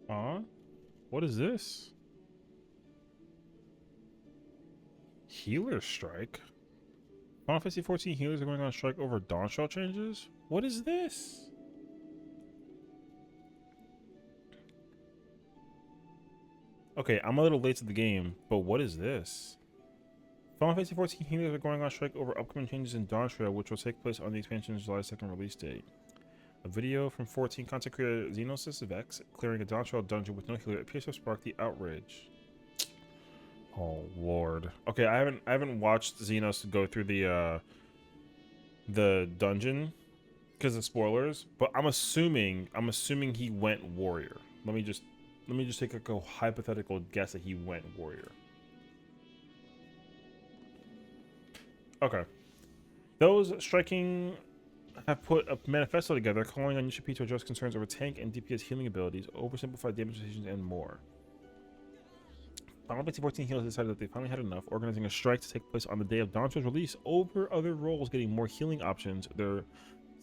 What is this? Healer strike? Final Fantasy XIV healers are going on strike over Dawntrail changes? What is this? Okay, I'm a little late to the game, but what is this? Final Fantasy XIV healers are going on strike over upcoming changes in Dawntrail, which will take place on the expansion's July 2nd release date. A video from 14 content creator Sessiion clearing a Dawntrail dungeon with no healer appears to have sparked the outrage. Oh lord. Okay, I haven't watched Xenos go through the dungeon because of spoilers, but I'm assuming he went warrior. Let me just take a hypothetical guess that he went warrior. Okay. Those striking have put a manifesto together calling on UCP to address concerns over tank and DPS healing abilities, oversimplified damage decisions, and more. Final Fantasy XIV healers decided that they finally had enough, organizing a strike to take place on the day of Dawntrail's release over other roles getting more healing options, their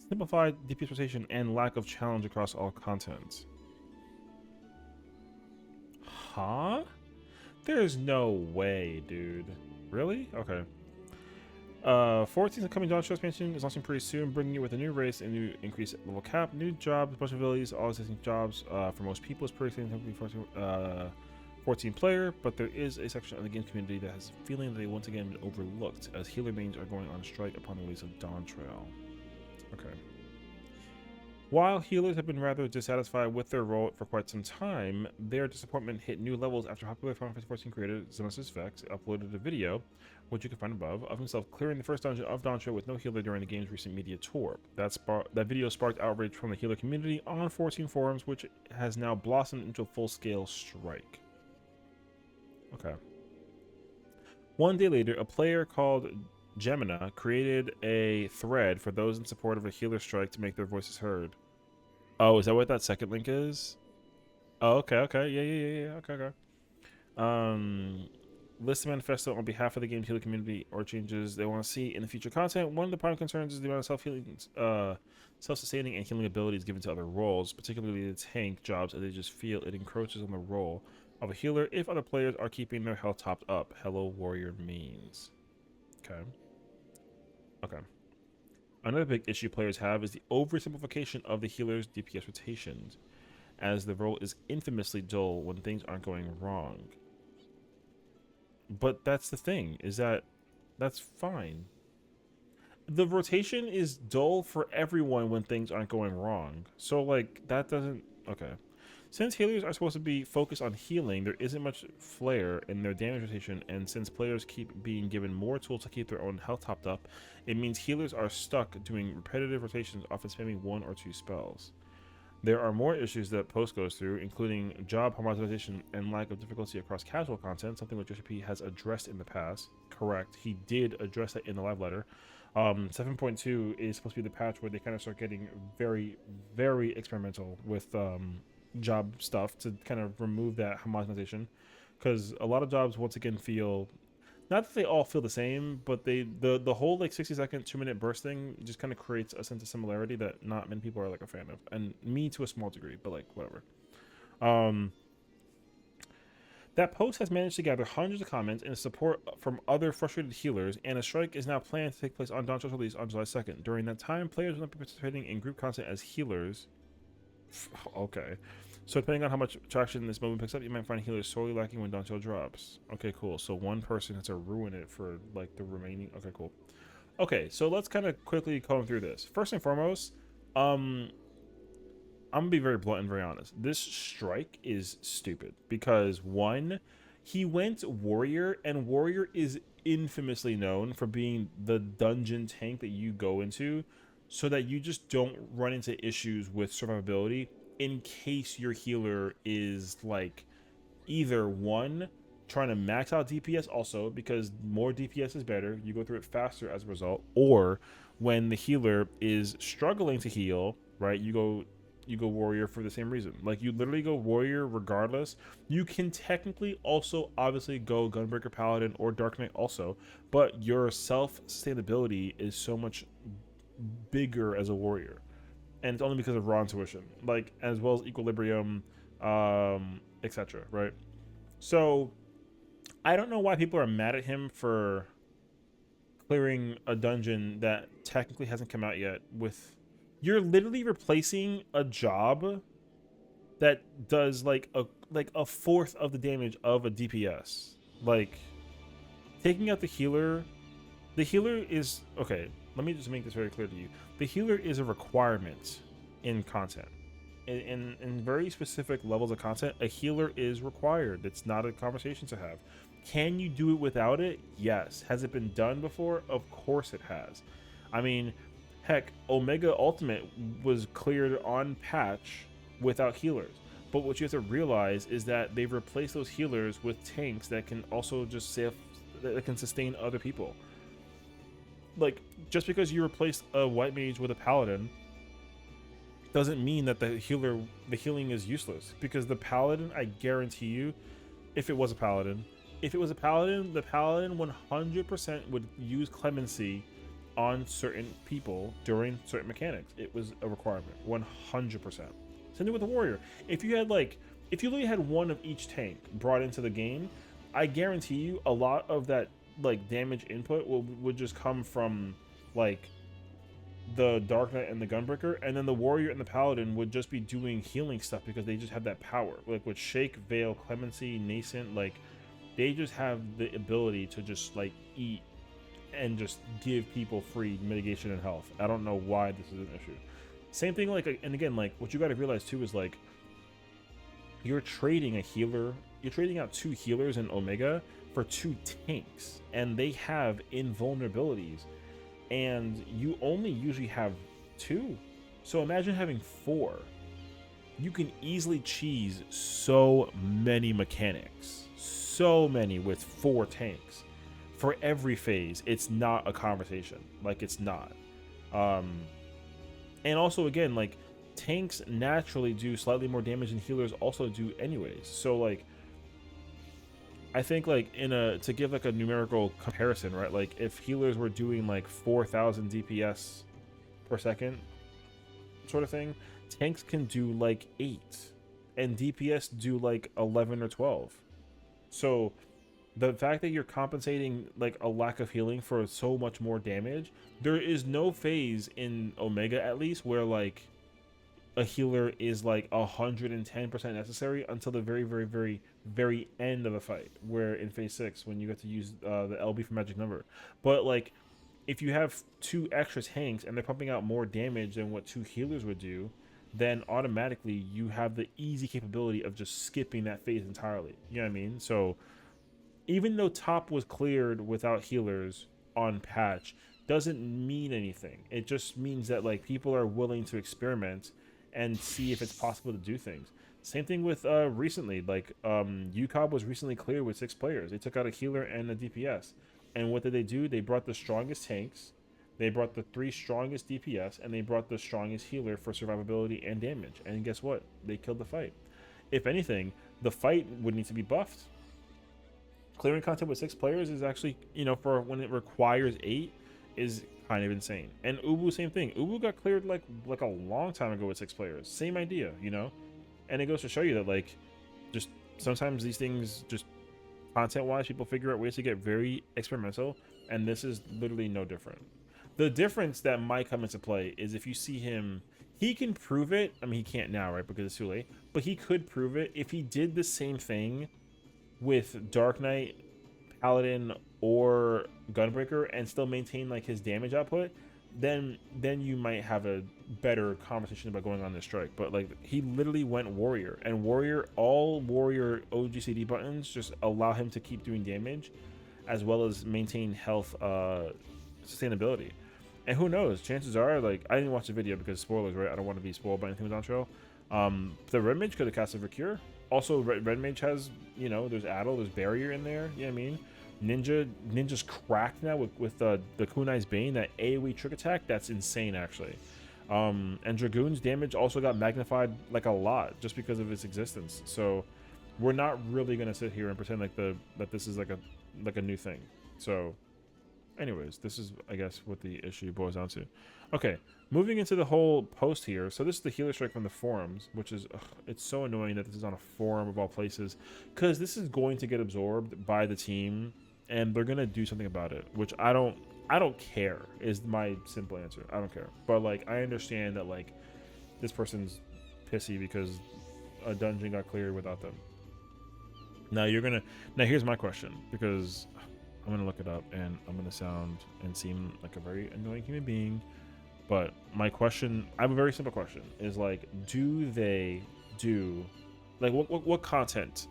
simplified DPS rotation, and lack of challenge across all content. Huh? There's no way, dude. Really? Okay. 14th upcoming Dawntrail expansion is launching pretty soon, bringing you with a new race, a new increased level cap, new jobs, bunch of abilities, all existing jobs. For most people, it's pretty exciting to be 14 player, but there is a section of the game community that has a feeling that they once again been overlooked, as healer mains are going on strike upon the release of Dawntrail. Okay. While healers have been rather dissatisfied with their role for quite some time, their disappointment hit new levels after popular Final Fantasy XIV creator ffxiv uploaded a video, which you can find above, of himself clearing the first dungeon of Dawntrail with no healer during the game's recent media tour. That video sparked outrage from the healer community on 14 forums, which has now blossomed into a full-scale strike. Okay. One day later, a player called Gemina created a thread for those in support of a healer strike to make their voices heard. Oh, is that what that second link is? Oh, okay. Yeah. Okay. List the manifesto on behalf of the game's healer community or changes they want to see in the future content. One of the prime concerns is the amount of self-sustaining and healing abilities given to other roles, particularly the tank jobs, as they just feel it encroaches on the role of a healer if other players are keeping their health topped up. Hello, warrior means. Okay. Another big issue players have is the oversimplification of the healer's DPS rotations, as the role is infamously dull when things aren't going wrong. But that's the thing, is that that's fine. The rotation is dull for everyone when things aren't going wrong. So, like, that doesn't... Okay. Since healers are supposed to be focused on healing, there isn't much flair in their damage rotation, and since players keep being given more tools to keep their own health topped up, it means healers are stuck doing repetitive rotations, often spamming one or two spells. There are more issues that Post goes through, including job homogenization and lack of difficulty across casual content, something which JCP has addressed in the past. Correct, he did address that in the live letter. 7.2 is supposed to be the patch where they kind of start getting very, very experimental with job stuff to kind of remove that homogenization, because a lot of jobs once again feel, not that they all feel the same, but the whole like 60-second 2-minute burst thing just kind of creates a sense of similarity that not many people are like a fan of, and me to a small degree, but like whatever. That post has managed to gather hundreds of comments and support from other frustrated healers, and a strike is now planned to take place on Dawntrail's release on July 2nd. During that time, players will not be participating in group content as healers. Okay. So depending on how much traction this moment picks up, you might find healers sorely lacking when Dawntrail drops. Okay, cool. So one person has to ruin it for like the remaining. Okay, cool. Okay, so let's kind of quickly comb through this. First and foremost, I'm gonna be very blunt and very honest. This strike is stupid because one, he went warrior, and warrior is infamously known for being the dungeon tank that you go into so that you just don't run into issues with survivability in case your healer is like either one trying to max out DPS also because more DPS is better, you go through it faster as a result, or when the healer is struggling to heal, right, you go warrior for the same reason. Like you literally go warrior regardless. You can technically also obviously go gunbreaker paladin or dark knight also, but your self sustainability is so much bigger as a warrior, and it's only because of raw intuition, like as well as equilibrium, etc. Right? So I don't know why people are mad at him for clearing a dungeon that technically hasn't come out yet. With you're literally replacing a job that does like a fourth of the damage of a DPS. Like taking out the healer. The healer is okay. Let me just make this very clear to you. The healer is a requirement in content. In very specific levels of content, a healer is required. It's not a conversation to have. Can you do it without it? Yes. Has it been done before? Of course it has. I mean, heck, Omega Ultimate was cleared on patch without healers. But what you have to realize is that they've replaced those healers with tanks that can also just that can sustain other people. Like, just because you replace a white mage with a paladin doesn't mean that the healing is useless, because the paladin, I guarantee you, if it was a paladin, the paladin 100% would use clemency on certain people during certain mechanics. It was a requirement, 100%. Same thing with the warrior. If you only had one of each tank brought into the game, I guarantee you a lot of that like damage input would just come from like the Dark Knight and the Gunbreaker, and then the warrior and the paladin would just be doing healing stuff because they just have that power. Like with Shake, Veil, Clemency, Nascent, like they just have the ability to just like eat and just give people free mitigation and health. I don't know why this is an issue. Same thing, like, and again, like what you got to realize too is like you're trading a healer, you're trading out 2 healers in Omega for 2 tanks, and they have invulnerabilities, and you only usually have 2. So imagine having 4. You can easily cheese so many mechanics, so many with 4 tanks for every phase. It's not a conversation. Like, it's not. And also, again, like tanks naturally do slightly more damage than healers also do anyways. So like I think like to give like a numerical comparison, right? Like if healers were doing like 4,000 DPS per second sort of thing, tanks can do like 8, and DPS do like 11 or 12. So the fact that you're compensating like a lack of healing for so much more damage, there is no phase in Omega at least where like a healer is like 110% necessary until the very, very, very, very end of a fight, where in phase 6 when you get to use the LB for magic number. But like if you have 2 extra tanks and they're pumping out more damage than what 2 healers would do, then automatically you have the easy capability of just skipping that phase entirely. You know what I mean? So even though top was cleared without healers on patch doesn't mean anything. It just means that like people are willing to experiment and see if it's possible to do things. Same thing with recently, like UCOB was recently cleared with 6 players. They took out a healer and a DPS. And what did they do? They brought the strongest tanks, they brought the 3 strongest DPS, and they brought the strongest healer for survivability and damage. And guess what? They killed the fight. If anything, the fight would need to be buffed. Clearing content with 6 players is actually, you know, for when it requires 8, is kind of insane. And Ubu, same thing. Ubu got cleared like a long time ago with 6 players. Same idea, you know? And it goes to show you that like just sometimes these things, just content wise, people figure out ways to get very experimental, and this is literally no different. The difference that might come into play is if you see him, he can prove it. I mean, he can't now, right, because it's too late, but he could prove it if he did the same thing with Dark Knight, Paladin, or Gunbreaker and still maintain like his damage output. Then you might have a better conversation about going on this strike. But like he literally went warrior, and all warrior OGCD buttons just allow him to keep doing damage as well as maintain health sustainability. And who knows, chances are, like, I didn't watch the video because spoilers, right? I don't want to be spoiled by anything with Dawntrail. The red mage could have casted for cure. Also, red mage has, you know, there's Addle, there's barrier in there. You know what I mean? Ninja's cracked now with the Kunai's Bane, that AoE trick attack. That's insane, actually. And Dragoon's damage also got magnified like a lot just because of its existence. So we're not really gonna sit here and pretend like that this is like a new thing. So Anyways, this is, I guess, what the issue boils down to. Okay, moving into the whole post here. So this is the healer strike from the forums, which is, it's so annoying that this is on a forum of all places, because this is going to get absorbed by the team, and they're gonna do something about it, which I don't care, is my simple answer. I don't care. But like, I understand that like this person's pissy because a dungeon got cleared without them. Now here's my question, because I'm gonna look it up and I'm gonna sound and seem like a very annoying human being. But my question, I have a very simple question, is like, do they do, like, what content?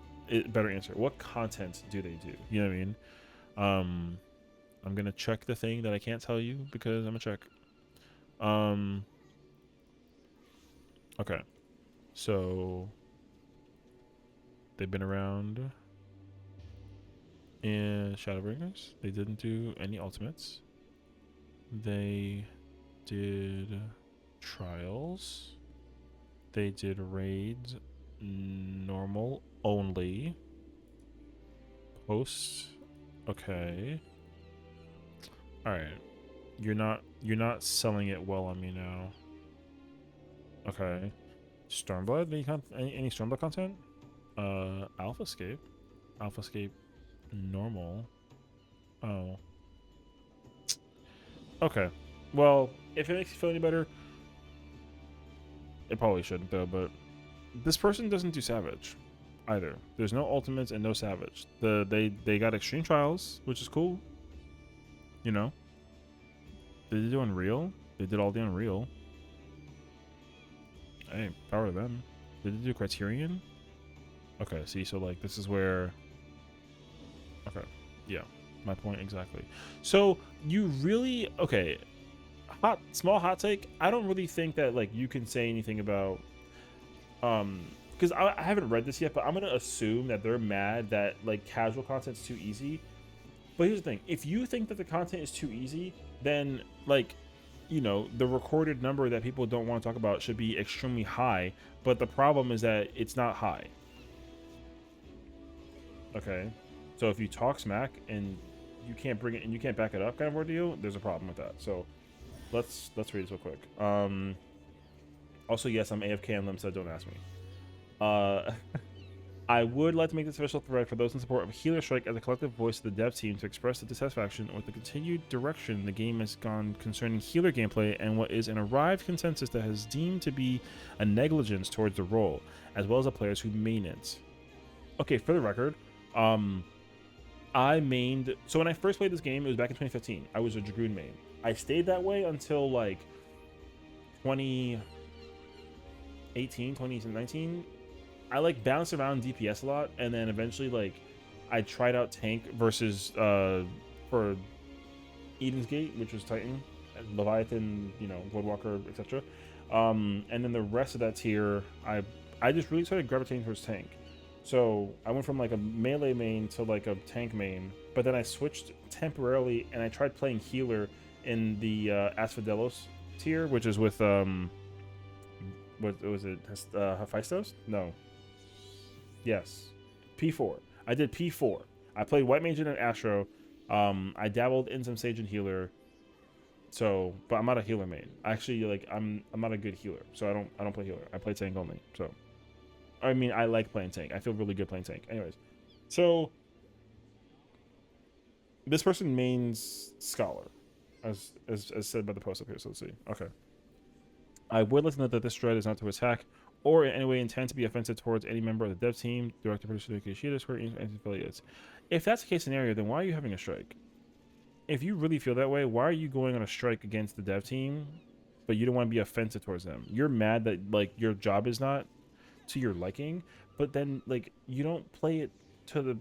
Better answer. What content do they do? You know what I mean? I'm gonna check the thing that I can't tell you because I'm gonna check. Okay, so they've been around in Shadowbringers. They didn't do any ultimates. They did trials. They did raids normal only. Posts. Okay. Alright. You're not selling it well on me now. Okay. Stormblood? Any Stormblood content? Alphascape. Alphascape normal. Oh. Okay. Well, if it makes you feel any better, it probably shouldn't though, but this person doesn't do Savage either. There's no ultimates and no Savage. They got extreme trials, which is cool. You know? Did they do Unreal? They did all the Unreal. Hey, power to them. Did they do Criterion? Okay, see, so like this is where, okay, yeah, my point exactly. So you really, okay, small hot take. I don't really think that like you can say anything about, because I haven't read this yet, but I'm gonna assume that they're mad that like casual content's too easy. But here's the thing: if you think that the content is too easy, then like, you know, the recorded number that people don't want to talk about should be extremely high. But the problem is that it's not high. Okay, so if you talk smack and you can't bring it and you can't back it up, kind of ordeal, there's a problem with that. So let's read this real quick. Also, yes, I'm AFK on Limsa, don't ask me. I would like to make this official thread for those in support of Healer Strike as a collective voice of the dev team to express the dissatisfaction with the continued direction the game has gone concerning healer gameplay and what is an arrived consensus that has deemed to be a negligence towards the role, as well as the players who main it. Okay, for the record, I mained, so when I first played this game, it was back in 2015. I was a Dragoon main. I stayed that way until like 2018, 2019. I like bounced around DPS a lot, and then eventually like I tried out tank versus for Eden's Gate, which was Titan, Leviathan, you know, Bloodwalker, etc. And then the rest of that tier, I just really started gravitating towards tank. So I went from like a melee main to like a tank main, but then I switched temporarily and I tried playing healer in the Asphodelos tier, which is with what was it? Hephaestus? No. Yes. P4. I did P4. I played White Mage and Astro. I dabbled in some Sage and healer. So, but I'm not a healer main. Actually, like I'm not a good healer, so I don't play healer. I play tank only. So, I mean, I like playing tank. I feel really good playing tank. Anyways, so this person mains Scholar, as said by the post up here. So let's see. Okay. I would like to note that this thread is not to attack or in any way intend to be offensive towards any member of the dev team, director, producer, Kishida, Square Enix, and affiliates. If that's the case scenario, then why are you having a strike? If you really feel that way, why are you going on a strike against the dev team, but you don't want to be offensive towards them? You're mad that like your job is not to your liking, but then like you don't play it to the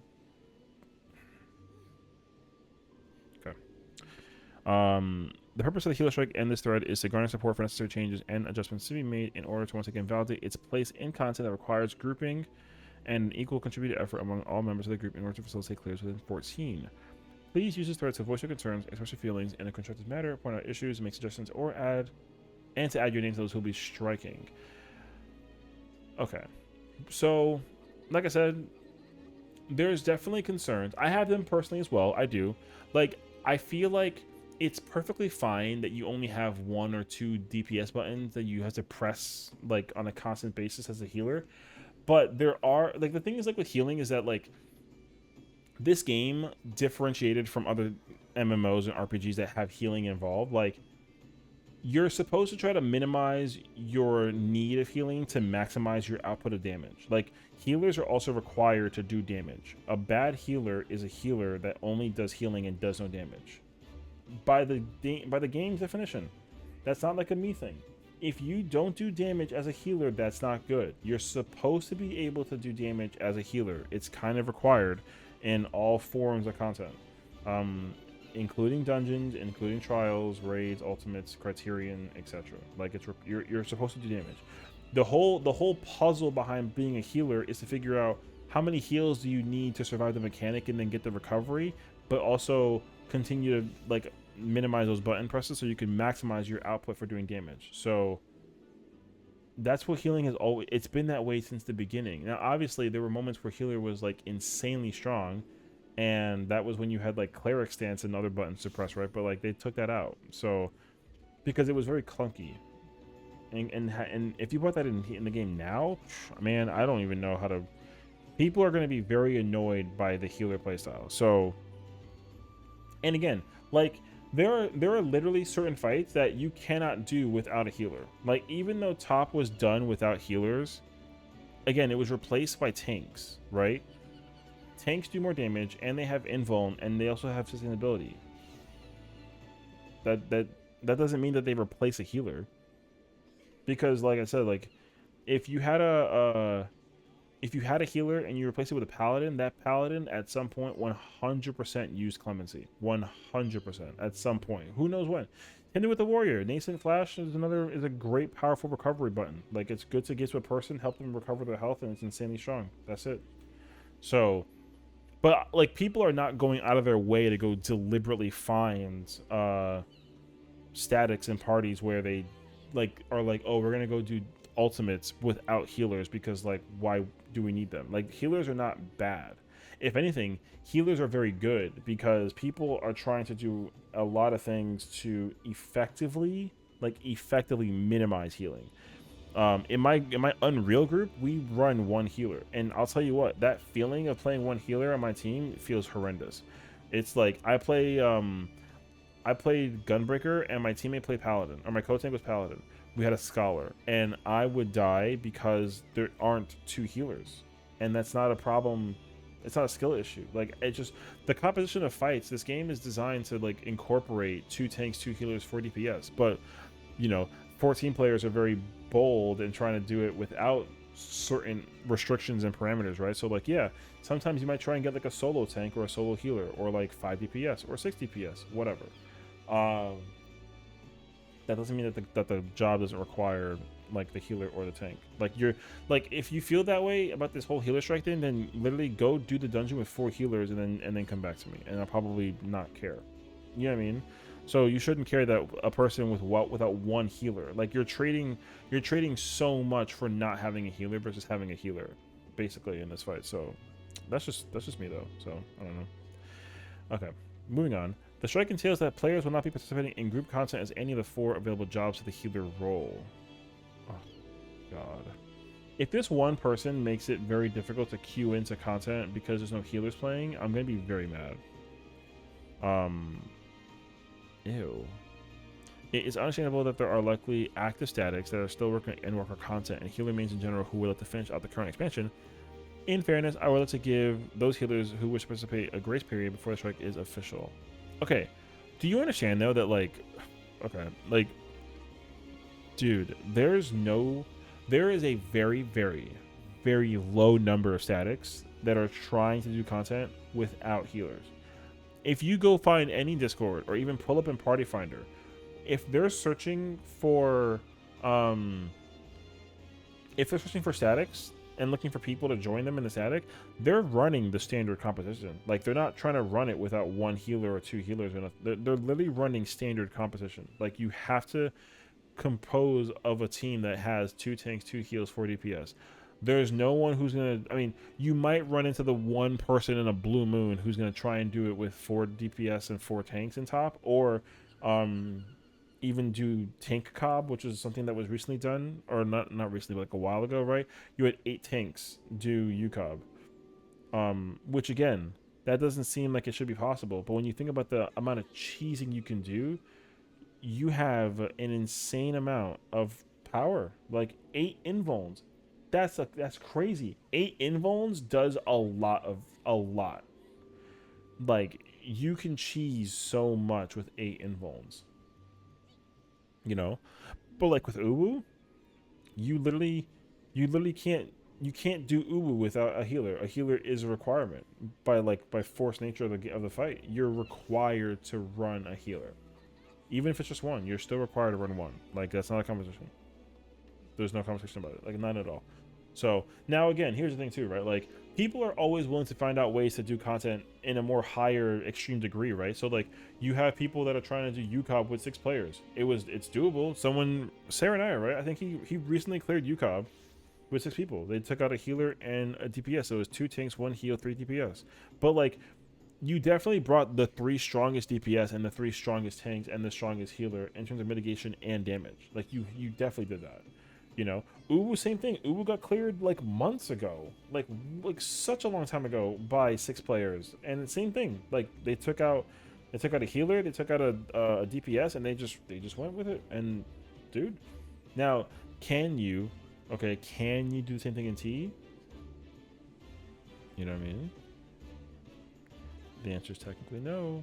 the purpose of the healer strike and this thread is to garner support for necessary changes and adjustments to be made in order to once again validate its place in content that requires grouping and equal contributed effort among all members of the group in order to facilitate clears within 14. Please use this thread to voice your concerns, express your feelings in a constructive manner, point out issues, make suggestions, or add your names to those who will be striking. Okay, so like I said, there's definitely concerns. I have them personally as well. I do. Like, I feel like it's perfectly fine that you only have 1 or 2 DPS buttons that you have to press like on a constant basis as a healer. But there are like the thing is like with healing is that like this game differentiated from other MMOs and RPGs that have healing involved. Like you're supposed to try to minimize your need of healing to maximize your output of damage. Like healers are also required to do damage. A bad healer is a healer that only does healing and does no damage. By the game's definition, that's not like a me thing. If you don't do damage as a healer, that's not good. You're supposed to be able to do damage as a healer. It's kind of required in all forms of content. Including dungeons, including trials, raids, ultimates, criterion, etc. Like you're supposed to do damage. The whole puzzle behind being a healer is to figure out how many heals do you need to survive the mechanic and then get the recovery, but also continue to like minimize those button presses so you can maximize your output for doing damage. So that's what healing has always, it's been that way since the beginning. Now obviously there were moments where healer was like insanely strong, and that was when you had like cleric stance and other buttons to press, right? But like they took that out, so because it was very clunky. And if you put that in the game now, man, I don't even know how to. People are going to be very annoyed by the healer playstyle. So, and again, like there are literally certain fights that you cannot do without a healer. Like even though top was done without healers, again it was replaced by tanks, right? Tanks do more damage, and they have invuln, and they also have sustainability. That doesn't mean that they replace a healer, because, like I said, like if you had a healer and you replace it with a paladin, that paladin at some point 100% used clemency, 100% at some point. Who knows when? Hinder with the warrior, nascent flash is a great powerful recovery button. Like it's good to get to a person, help them recover their health, and it's insanely strong. That's it. So. But like people are not going out of their way to go deliberately find statics in parties where they like are like, oh, we're gonna go do ultimates without healers because like why do we need them? Like healers are not bad. If anything, healers are very good because people are trying to do a lot of things to effectively minimize healing. In my Unreal group, we run one healer, and I'll tell you what, that feeling of playing one healer on my team feels horrendous. It's like I played Gunbreaker, and my teammate played Paladin, or my co-tank was Paladin. We had a Scholar, and I would die because there aren't 2 healers, and that's not a problem. It's not a skill issue. Like it just the composition of fights. This game is designed to like incorporate 2 tanks, 2 healers, 4 DPS, but 14 players are very bold in trying to do it without certain restrictions and parameters, right? So like, yeah, sometimes you might try and get like a solo tank or a solo healer or like 5 DPS or 6 DPS, whatever. That doesn't mean that the job doesn't require like the healer or the tank. Like you're like, if you feel that way about this whole healer strike thing, then literally go do the dungeon with 4 healers and then come back to me, and I'll probably not care. You know what I mean? So you shouldn't care that a person without 1 healer, like you're trading so much for not having a healer versus having a healer, basically in this fight. So that's just me though. So I don't know. Okay, moving on. The strike entails that players will not be participating in group content as any of the 4 available jobs to the healer role. Oh God. If this one person makes it very difficult to queue into content because there's no healers playing, I'm gonna be very mad. Ew. It is understandable that there are likely active statics that are still working on end-worker content and healer mains in general who would like to finish out the current expansion. In fairness, I would like to give those healers who wish to participate a grace period before the strike is official. Okay, do you understand though that like, okay, like, dude, there is a very, very, very low number of statics that are trying to do content without healers. If you go find any Discord or even pull up in Party Finder, if they're searching for statics and looking for people to join them in the static, they're running the standard composition. Like they're not trying to run it without 1 healer or 2 healers. They're literally running standard composition. Like you have to compose of a team that has 2 tanks, 2 heals, 4 DPS. There's no one who's gonna. I mean, you might run into the one person in a blue moon who's gonna try and do it with 4 DPS and 4 tanks in top, or um, even do tank cob, which is something that was recently done, or not recently, but like a while ago, right? You had 8 tanks do UCob, which again, that doesn't seem like it should be possible. But when you think about the amount of cheesing you can do, you have an insane amount of power, like 8 invulns. That's crazy. 8 invulns does a lot. Like you can cheese so much with 8 invulns. You know, but like with Uwu, you literally you can't do Uwu without a healer. A healer is a requirement by force nature of the fight. You're required to run a healer, even if it's just one. You're still required to run one. Like that's not a competition. There's no conversation about it. Like none at all. So now again, here's the thing too, right? Like people are always willing to find out ways to do content in a more higher extreme degree, right? So like you have people that are trying to do UCOB with 6 players. It's doable. Someone, Sarah and I, right? I think he recently cleared UCOB with 6 people. They took out a healer and a DPS. So it was 2 tanks, 1 heal, 3 DPS. But like you definitely brought the 3 strongest DPS and the 3 strongest tanks and the strongest healer in terms of mitigation and damage. Like you definitely did that. You know, Uwu, same thing. Uwu got cleared like months ago, like such a long time ago by 6 players, and same thing. Like they took out a healer, they took out a DPS, and they just went with it. And dude, now can you do the same thing in T? You know what I mean? The answer is technically no,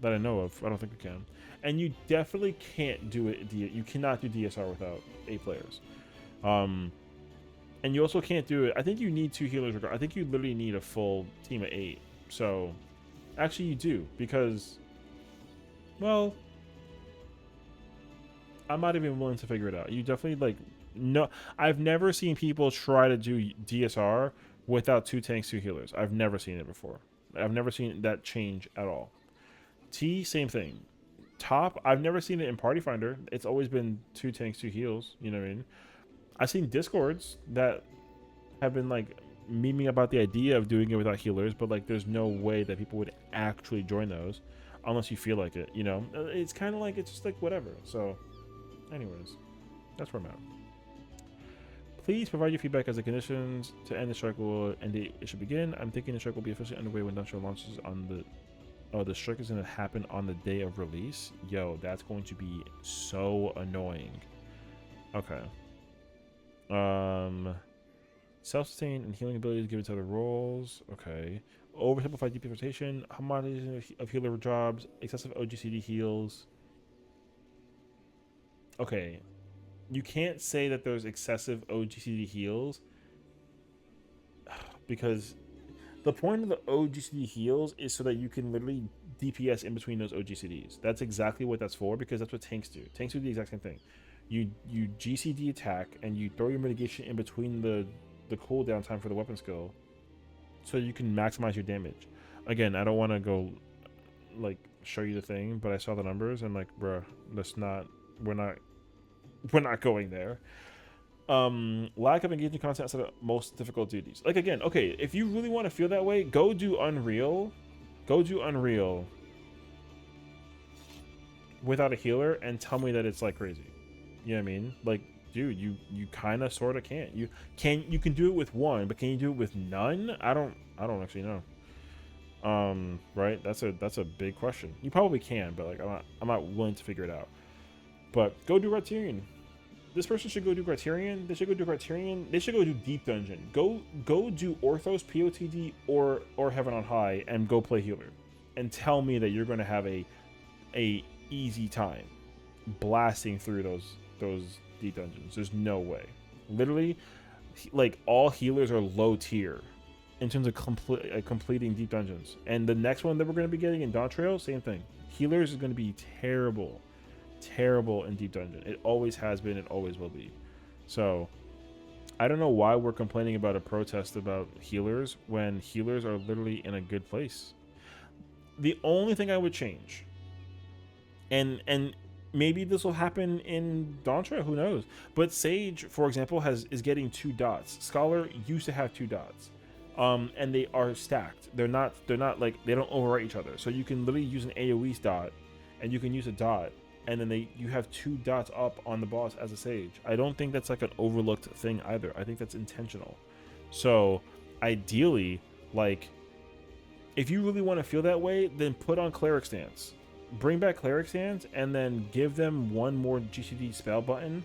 that I know of. I don't think we can. And you definitely can't do it. You cannot do DSR without 8 players. And you also can't do it. I think you need 2 healers. I think you literally need a full team of 8. So, actually, you do because, well, I'm not even willing to figure it out. You definitely like no. I've never seen people try to do DSR without 2 tanks, 2 healers. I've never seen it before. I've never seen that change at all. T, same thing. Top, I've never seen it in Party Finder. It's always been 2 tanks, 2 heals. You know what I mean? I've seen Discords that have been like memeing about the idea of doing it without healers, but like there's no way that people would actually join those unless you feel like it. You know, it's kind of like it's just like whatever. So, anyways, that's where I'm at. Please provide your feedback as the conditions to end the strike will end it should begin. I'm thinking the strike will be officially underway when Dawntrail launches on the. Oh, the strike is going to happen on the day of release? Yo, that's going to be so annoying. Okay. Self-sustain and healing abilities given to other roles. Okay. Oversimplified DPS rotation. Homogenization of healer jobs. Excessive OGCD heals. Okay. You can't say that there's excessive OGCD heals because the point of the OGCD heals is so that you can literally DPS in between those OGCDs. That's exactly what that's for because that's what tanks do. Tanks do the exact same thing. You GCD attack and you throw your mitigation in between the cooldown time for the weapon skill so you can maximize your damage. Again, I don't want to go like show you the thing, but I saw the numbers and like, bruh, we're not going there. Lack of engaging content outside of most difficult duties. Like again, okay, if you really want to feel that way, go do Unreal without a healer and tell me that it's like crazy. You know what I mean? Like, dude, you kind of sort of can't. You can do it with 1, but can you do it with none? I don't actually know. Right? That's a big question. You probably can, but like I'm not willing to figure it out. But go do Criterion. This person should go do Criterion. They should go do Criterion. They should go do Deep Dungeon. Go do Orthos, POTD, or Heaven on High, and go play healer. And tell me that you're going to have a easy time blasting through those Deep Dungeons. There's no way. Literally, like all healers are low tier in terms of completing Deep Dungeons. And the next one that we're going to be getting in Dawntrail, same thing. Healers is going to be terrible in Deep Dungeon. It always has been, it always will be. So I don't know why we're complaining about a protest about healers when healers are literally in a good place. The only thing I would change, and maybe this will happen in Dawntrail, who knows? But Sage, for example, is getting 2 dots. Scholar used to have 2 dots. And they are stacked. They're not like, they don't overwrite each other. So you can literally use an AoE dot, and you can use a dot, and then you have 2 dots up on the boss as a Sage. I don't think that's like an overlooked thing either. I think that's intentional. So ideally, like, if you really want to feel that way, then put on Cleric Stance. Bring back Cleric Stance, and then give them one more GCD spell button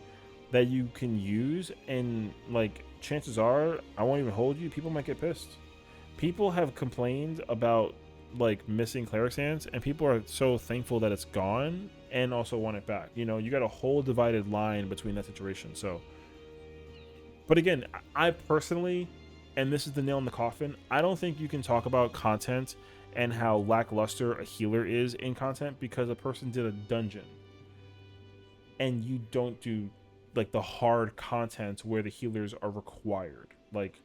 that you can use, and like, chances are, I won't even hold you, people might get pissed. People have complained about like missing Cleric Stance, and people are so thankful that it's gone and also want it back. You know, you got a whole divided line between that situation. So, but again, I personally, and this is the nail in the coffin, I don't think you can talk about content and how lackluster a healer is in content because a person did a dungeon and you don't do like the hard content where the healers are required. Like,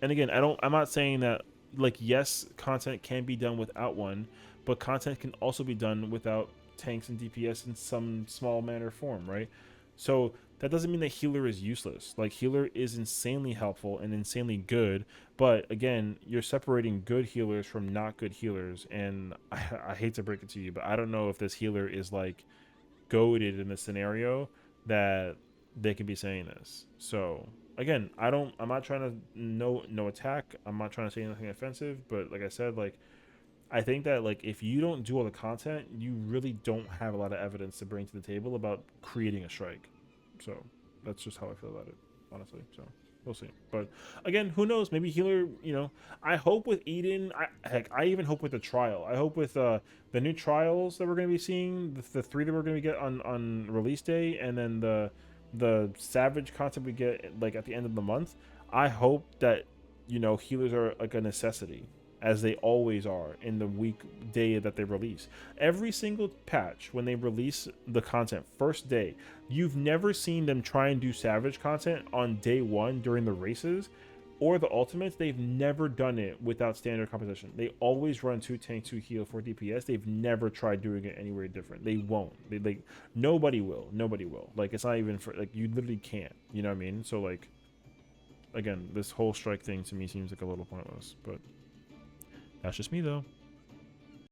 and again, I'm not saying that, like, yes, content can be done without one, but content can also be done without tanks and DPS in some small manner form, right? So that doesn't mean that healer is useless. Like, healer is insanely helpful and insanely good, but again, you're separating good healers from not good healers, and I hate to break it to you, but I don't know if this healer is like goated in the scenario that they can be saying this. So again, I'm not trying to no attack. I'm not trying to say anything offensive, but like I said, like, I think that, like, if you don't do all the content, you really don't have a lot of evidence to bring to the table about creating a strike. So that's just how I feel about it, honestly. So we'll see. But again, who knows? Maybe healer, you know, I hope with Eden, I even hope with the trial. I hope with the new trials that we're going to be seeing, the 3 that we're going to get on release day, and then the Savage content we get like at the end of the month. I hope that, you know, healers are like a necessity, as they always are in the weekday that they release. Every single patch, when they release the content first day, you've never seen them try and do Savage content on day 1 during the races or the ultimates. They've never done it without standard composition. They always run 2 tank, 2 heal, 4 DPS. They've never tried doing it anywhere different. They won't. They nobody will. Nobody will. Like, it's not even for, like, you literally can't. You know what I mean? So, like, again, this whole strike thing to me seems like a little pointless, but that's just me, though.